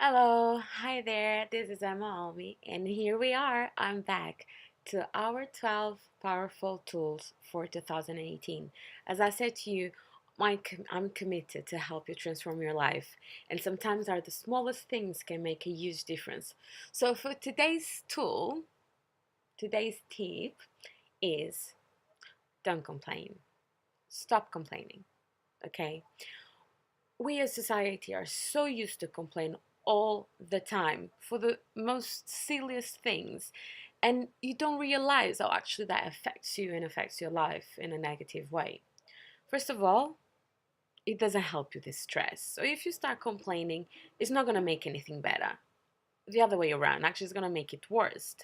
Hello, hi there. This is Emma Almi, and here we are. I'm back to our 12 powerful tools for 2018. As I said to you, I'm committed to help you transform your life, and sometimes are the smallest things can make a huge difference. So for today's tool, today's tip is don't complain. Stop complaining. Okay? We as society are so used to complain all the time for the most silliest things, and you don't realize how actually that affects you and affects your life in a negative way. First of all, it doesn't help you distress. So if you start complaining, it's not going to make anything better. The other way around, actually, it's going to make it worse.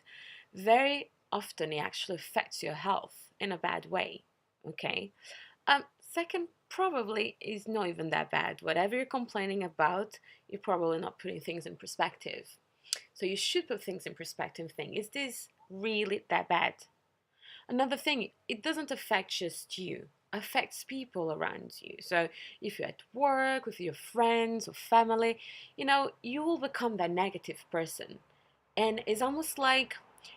Very often, it actually affects your health in a bad way. Okay. Second, probably is not even that bad. Whatever you're complaining about, you're probably not putting things in perspective. So you should put things in perspective. Think, is this really that bad? Another thing, it doesn't affect just you. Affects people around you. So if you're at work with your friends or family, you will become that negative person, and it's almost like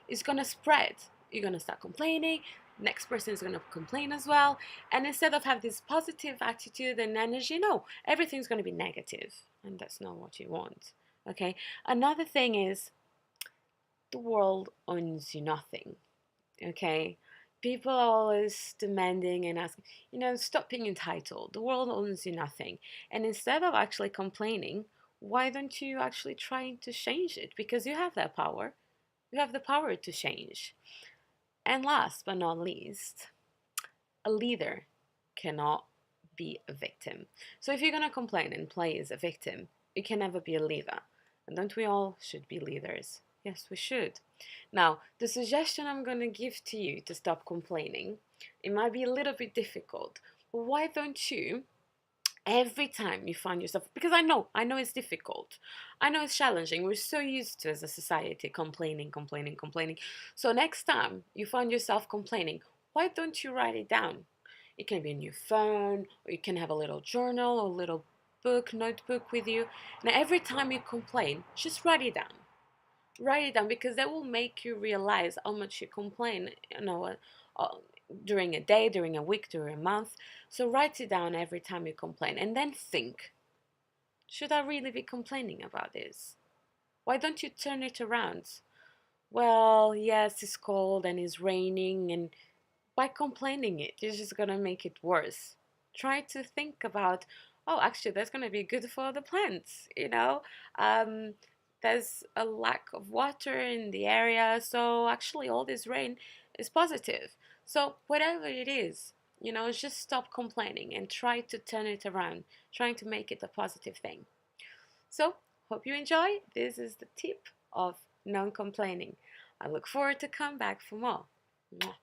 it's gonna spread. You're gonna start complaining, next person is gonna complain as well, and instead of have this positive attitude and energy, no, everything's gonna be negative, and that's not what you want. Okay. Another thing is the world owns you nothing. Okay. People are always demanding and asking, stop being entitled. The world owns you nothing. And instead of actually complaining, why don't you actually try to change it? Because you have that power. You have the power to change. And last but not least, a leader cannot be a victim. So if you're going to complain and play as a victim, you can never be a leader. And don't we all should be leaders? Yes, we should. Now, the suggestion I'm going to give to you to stop complaining, it might be a little bit difficult, but why don't you every time you find yourself, because I know it's difficult, I know it's challenging, we're so used to as a society complaining, complaining, complaining. So next time you find yourself complaining, why don't you write it down? It can be on your phone, or you can have a little journal or a little notebook with you, and every time you complain, just write it down. Write it down, because that will make you realize how much you complain, uh, during a day, during a week, during a month. So write it down every time you complain, and then think, should I really be complaining about this? Why don't you turn it around? Well, yes, it's cold and it's raining, and by complaining you're just gonna make it worse. Try to think about, oh, actually, that's gonna be good for the plants, Um, there's a lack of water in the area, so actually, all this rain is positive. So, whatever it is, just stop complaining and try to turn it around, trying to make it a positive thing. So, hope you enjoy. This is the tip of non complaining. I look forward to come back for more. Mwah.